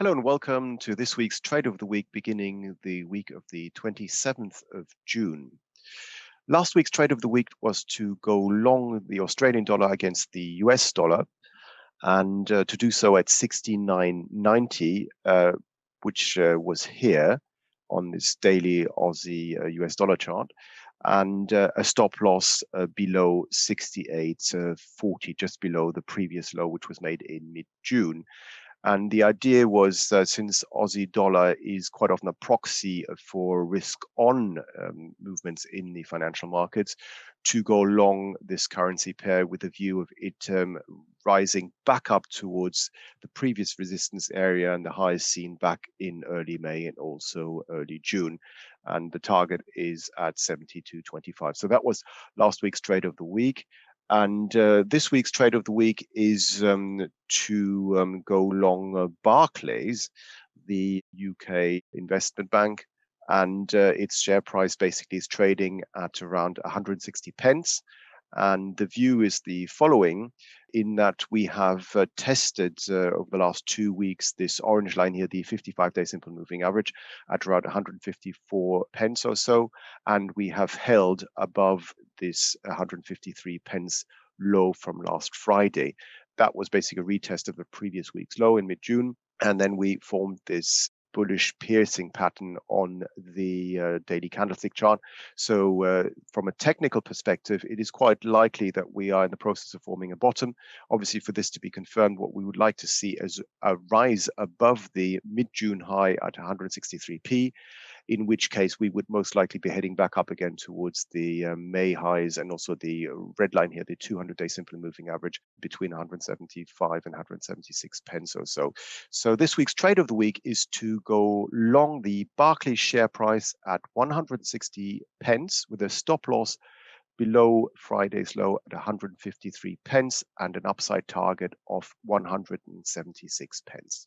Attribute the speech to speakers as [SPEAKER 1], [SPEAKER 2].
[SPEAKER 1] Hello and welcome to this week's Trade of the Week, beginning the week of the 27th of June. Last week's Trade of the Week was to go long the Australian dollar against the US dollar, and to do so at 69.90, which was here on this daily Aussie US dollar chart, and a stop loss below 68.40, just below the previous low, which was made in mid-June. And the idea was that since Aussie dollar is quite often a proxy for risk on movements in the financial markets, to go long this currency pair with a view of it rising back up towards the previous resistance area and the highs seen back in early May and also early June. And the target is at 72.25. So that was last week's trade of the week. And this week's trade of the week is to go long Barclays, the UK investment bank, and its share price basically is trading at around 160 pence. And the view is the following, in that we have tested over the last 2 weeks this orange line here, the 55-day simple moving average, at around 154 pence or so, and we have held above this 153 pence low from last Friday. That was basically a retest of the previous week's low in mid-June, and then we formed this bullish piercing pattern on the daily candlestick chart. So from a technical perspective, it is quite likely that we are in the process of forming a bottom. Obviously, for this to be confirmed, what we would like to see is a rise above the mid-June high at 163p, in which case we would most likely be heading back up again towards the May highs, and also the red line here, the 200-day simple moving average, between 175 and 176 pence or so. So this week's trade of the week is to go long the Barclays share price at 160 pence with a stop loss below Friday's low at 153 pence and an upside target of 176 pence.